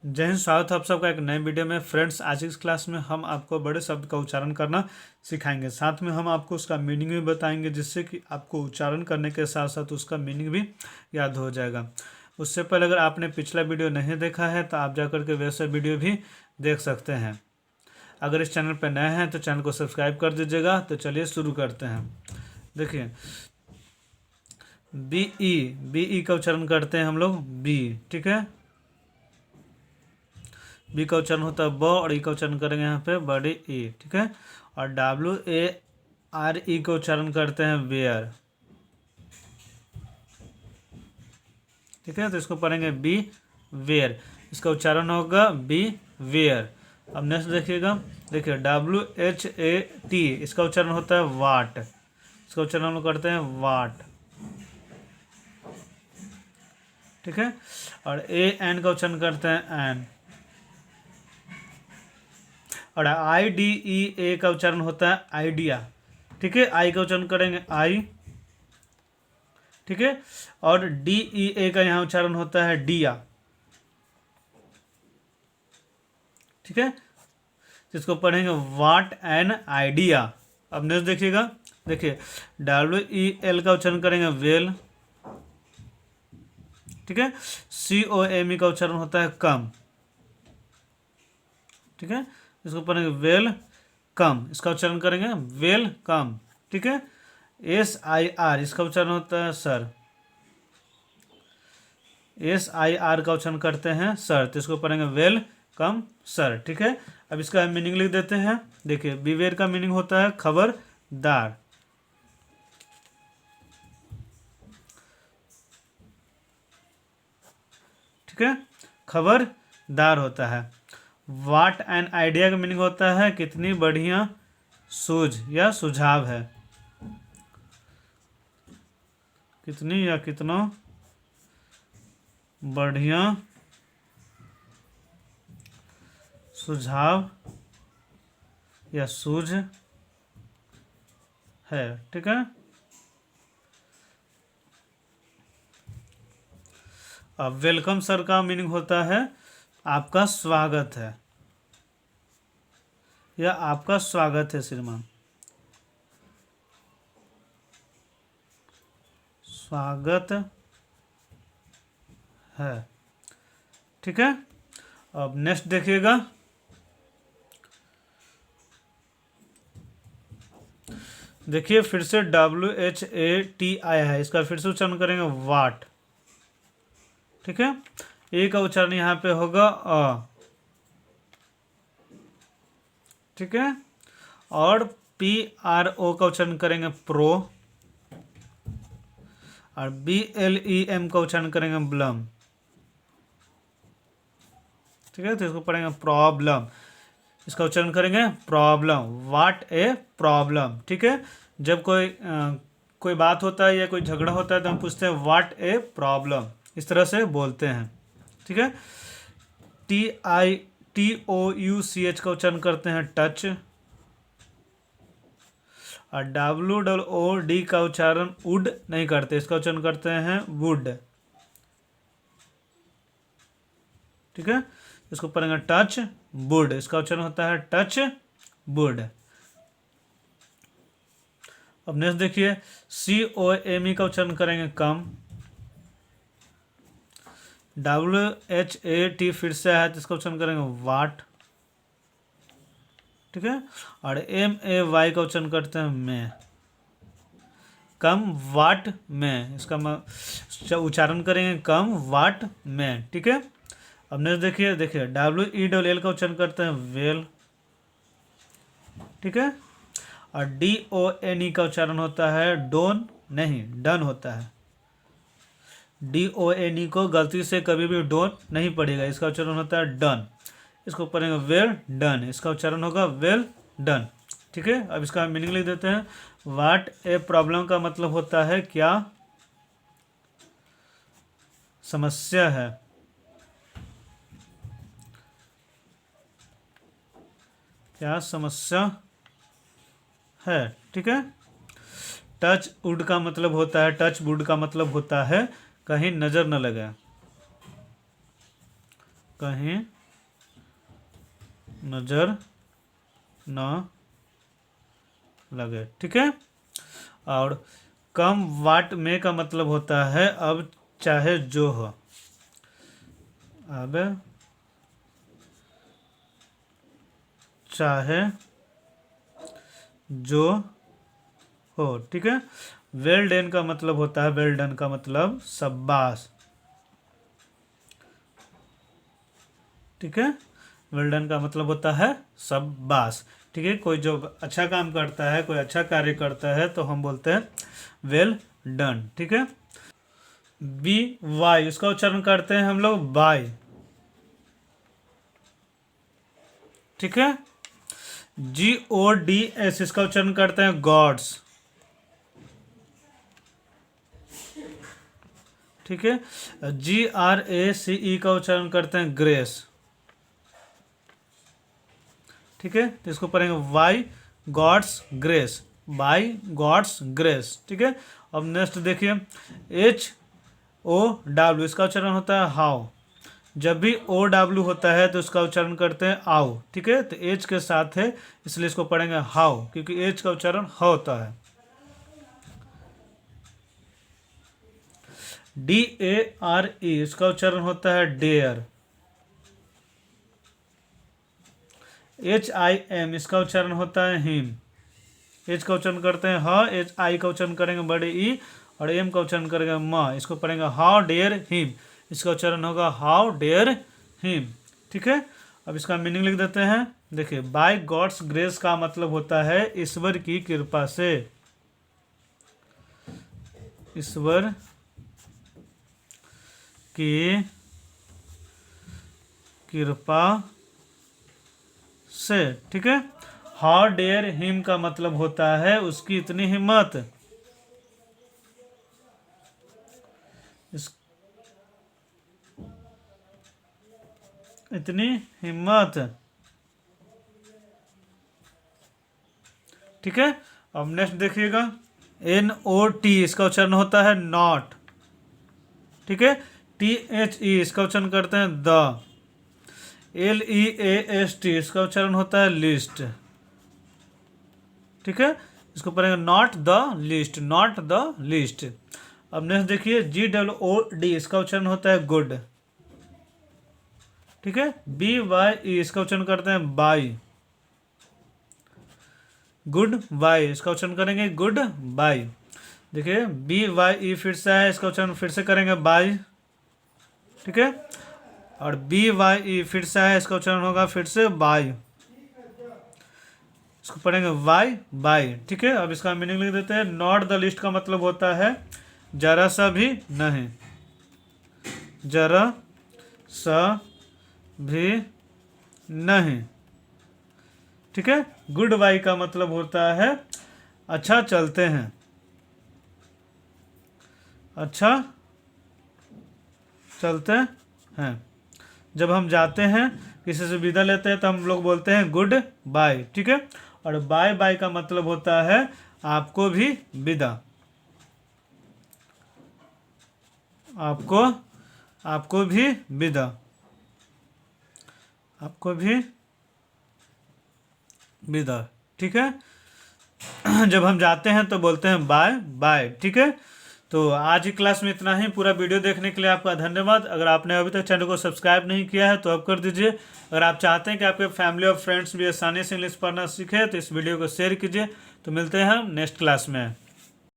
जय हिंद, स्वागत है आप सबका एक नए वीडियो में। फ्रेंड्स, आज की इस क्लास में हम आपको बड़े शब्द का उच्चारण करना सिखाएंगे। साथ में हम आपको उसका मीनिंग भी बताएंगे, जिससे कि आपको उच्चारण करने के साथ साथ उसका मीनिंग भी याद हो जाएगा। उससे पहले अगर आपने पिछला वीडियो नहीं देखा है तो आप जाकर के वैसे वीडियो भी देख सकते हैं। अगर इस चैनल पर नए हैं तो चैनल को सब्सक्राइब कर दीजिएगा। तो चलिए शुरू करते हैं। देखिए, बी ई का उच्चारण करते हैं हम लोग बी। ठीक है, बी का उच्चारण होता है ब, और ई का उच्चारण करेंगे यहाँ पे बड़ी ई। ठीक है, और WARE का उच्चारण करते हैं वेयर। ठीक है, तो इसको पढ़ेंगे बी वेयर, इसका उच्चारण होगा बी वेयर। अब नेक्स्ट देखिएगा, देखिए WHAT, इसका उच्चारण होता है वाट। इसका उच्चारण हम लोग करते हैं वाट। ठीक है, और AN का उच्चारण करते हैं एन। और IDEA का उच्चारण होता है आइडिया। ठीक है, आई का उच्चारण करेंगे आई। ठीक है, और DEA का यहाँ उच्चारण होता है डिया। ठीक है, जिसको पढ़ेंगे वाट एन आइडिया। अब नेक्स्ट देखिएगा, देखिए WEL का उच्चारण करेंगे वेल। ठीक है, COME का उच्चारण होता है कम। ठीक है, इसको पढ़ेंगे वेल कम, इसका उच्चारण करेंगे वेल कम। ठीक है, SIR, इसका उच्चारण होता है सर। SIR का उच्चारण करते हैं सर, तो इसको पढ़ेंगे वेल कम सर। ठीक है, अब इसका मीनिंग लिख देते हैं। देखिए, बीवेयर का मीनिंग होता है खबरदार। ठीक है, खबरदार होता है। वाट एंड आइडिया का मीनिंग होता है कितनी बढ़िया सूझ या सुझाव है। कितनी या कितना बढ़िया सुझाव या सूझ है। ठीक है, अब वेलकम सर का मीनिंग होता है आपका स्वागत है या आपका स्वागत है श्रीमान। स्वागत है। ठीक है, अब नेक्स्ट देखिएगा, देखिए फिर से WHAT आया है, इसका फिर से उच्चारण करेंगे वाट। ठीक है, ए का उच्चारण यहाँ पे होगा अ। ठीक है, और PRO का उच्चारण करेंगे प्रो, और BLEM का उच्चारण करेंगे ब्लम। ठीक है, तो इसको पढ़ेंगे प्रॉब्लम, इसका उच्चारण करेंगे प्रॉब्लम। What a problem. ठीक है, जब कोई बात होता है या कोई झगड़ा होता है तो हम पूछते हैं व्हाट ए प्रॉब्लम, इस तरह से बोलते हैं। ठीक है, TOUCH का उच्चारण करते हैं टच, और WOOD का उच्चारण वुड नहीं करते, इसका उच्चारण करते हैं वुड। ठीक है, इसको पढ़ेंगे टच वुड, इसका उच्चारण होता है टच वुड। अब नेक्स्ट देखिए, COME का उच्चारण करेंगे कम। WHAT फिर से है तो इसका उच्चारण करेंगे वाट। ठीक है, और MAY का उच्चारण करते हैं में। कम वाट में, इसका उच्चारण करेंगे कम वाट में। ठीक है, अब नेक्स्ट देखिए, WELL का उच्चारण करते हैं वेल। ठीक है, और DONE का उच्चारण होता है डोन नहीं डन होता है। DONE को गलती से कभी भी डोन नहीं पड़ेगा, इसका उच्चारण होता है डन। इसको पढ़ेंगे वेल डन, इसका उच्चारण होगा वेल डन। ठीक है, अब इसका मीनिंग लिख देते हैं। व्हाट ए प्रॉब्लम का मतलब होता है क्या समस्या है। क्या समस्या है। ठीक है, टच वुड का मतलब होता है, कहीं नजर न लगे। कहीं नजर न लगे। ठीक है। और कम वाट में का मतलब होता है अब चाहे जो हो, अब चाहे जो हो। ठीक है। वेल डन का मतलब होता है, वेल डन का मतलब शाबाश। ठीक है। वेल डन का मतलब होता है शाबाश। ठीक है। कोई जो अच्छा काम करता है, कोई अच्छा कार्य करता है तो हम बोलते हैं वेल डन। ठीक है। बी वाई, इसका उच्चारण करते हैं हम लोग बाय। ठीक है। GODS, इसका उच्चारण करते हैं गॉड्स। ठीक है। GRACE का उच्चारण करते हैं ग्रेस। ठीक है। तो इसको पढ़ेंगे by God's grace, by God's grace. ठीक है। अब नेक्स्ट देखिए HOW, इसका उच्चारण होता है हाउ। जब भी OW होता है तो इसका उच्चारण करते हैं आओ। ठीक है। तो एच के साथ है इसलिए इसको पढ़ेंगे हाउ, क्योंकि एच का उच्चारण ह होता है। DARE, इसका उच्चारण होता है डेयर। HIM, इसका उच्चारण होता है हिम। एच का उच्चारण करते हैं ह, एच आई का उच्चारण करेंगे बड़े ई, और एम का उच्चारण करेंगे म। इसको पढ़ेंगे हाउ डेयर हिम, इसका उच्चारण होगा हाउ डेयर हिम। ठीक है। अब इसका मीनिंग लिख देते हैं। देखिए, बाय गॉड्स ग्रेस का मतलब होता है ईश्वर की कृपा से। ईश्वर की कृपा से। ठीक है। हाउ डेयर हिम का मतलब होता है उसकी इतनी हिम्मत। इतनी हिम्मत। ठीक है। अब नेक्स्ट देखिएगा NOT, इसका उच्चारण होता है नॉट। ठीक है। THE, इसका उच्चारण करते हैं द। LEAST, इसका उच्चारण होता है लिस्ट। ठीक है। इसको पढ़ेंगे not the list, not the list. अब नेक्स्ट देखिए GOOD, इसका उच्चारण होता है गुड। ठीक है। BYE, इसका उच्चारण करते हैं बाई। गुड बाय, इसका उच्चारण करेंगे गुड बाय। देखिए BYE फिर से है, इसका उच्चारण फिर से करेंगे बाय। ठीक है। और BYE फिर से है, इसका उच्चारण होगा फिर से बाय। इसको पढ़ेंगे वाई बाय। ठीक है। अब इसका मीनिंग लिख देते हैं। नॉट द लिस्ट का मतलब होता है जरा सा भी नहीं, जरा सा भी नहीं। ठीक है। गुड बाय का मतलब होता है अच्छा चलते हैं, अच्छा चलते हैं। जब हम जाते हैं, किसी से विदा लेते हैं तो हम लोग बोलते हैं गुड बाय। ठीक है। और बाय बाय का मतलब होता है आपको भी विदा, आपको आपको भी विदा, आपको भी विदा। ठीक है। जब हम जाते हैं तो बोलते हैं बाय बाय। ठीक है। तो आज की क्लास में इतना ही। पूरा वीडियो देखने के लिए आपका धन्यवाद। अगर आपने अभी तक चैनल को सब्सक्राइब नहीं किया है तो अब कर दीजिए। अगर आप चाहते हैं कि आपके फैमिली और फ्रेंड्स भी आसानी से इंग्लिश पढ़ना सीखे तो इस वीडियो को शेयर कीजिए। तो मिलते हैं हम नेक्स्ट क्लास में।